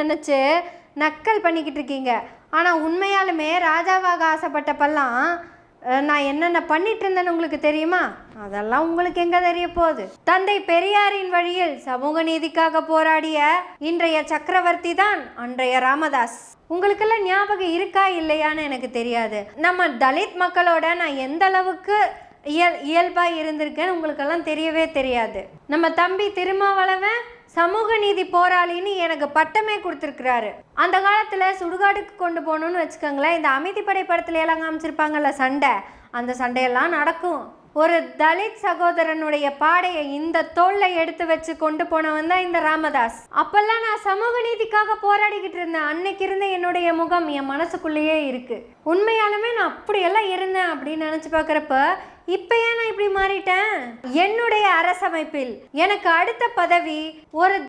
நினச்சி நக்கல் பண்ணிக்கிட்டு இருக்கீங்க. ஆனால் உண்மையாலுமே ராஜாவாக ஆசைப்பட்டப்பெல்லாம் நான் என்னென்ன பண்ணிட்டு இருந்தேன்னு உங்களுக்கு தெரியுமா? அதெல்லாம் உங்களுக்கு எங்கே தெரிய போகுது? தந்தை பெரியாரின் வழியில் சமூக நீதிக்காக போராடிய இன்றைய சக்கரவர்த்தி தான் அன்றைய ராமதாஸ். உங்களுக்கெல்லாம் ஞாபகம் இருக்கா இல்லையான்னு எனக்கு தெரியாது. நம்ம தலித் மக்களோட நான் எந்த அளவுக்கு இயல்பாக இருந்திருக்கேன்னு உங்களுக்கெல்லாம் தெரியவே தெரியாது. நம்ம தம்பி திருமாவளவன் சமூக நீதி போராளின்னு எனக்கு பட்டமே கொடுத்துருக்குறாரு. அந்த காலத்தில் சுடுகாட்டுக்கு கொண்டு போகணுன்னு வச்சுக்கோங்களேன், இந்த அமைதிப்படை படத்துல எல்லாம் காமிச்சிருப்பாங்கல்ல சண்டை, அந்த சண்டையெல்லாம் நடக்கும். ஒரு தலித் சகோதரனுடைய பாடையை இந்த தோல்ல எடுத்து வச்சு கொண்டு போனவன் தான் இந்த ராமதாஸ். அப்பெல்லாம் நான் சமூக நீதிக்காக போராடிக்கிட்டு இருந்தேன். அன்னைக்கு இருந்த என்னுடைய முகம் என் மனசுக்குள்ளேயே இருக்கு. உண்மையாலுமே நான் அப்படியெல்லாம் இருந்தேன் அப்படின்னு நினைச்சு பார்க்குறப்ப இப்போ ஏன் நான் இப்படி மாறிட்டேன்? என்னுடைய அரசமைப்பில் எனக்கு அடுத்த பதவி ஒரு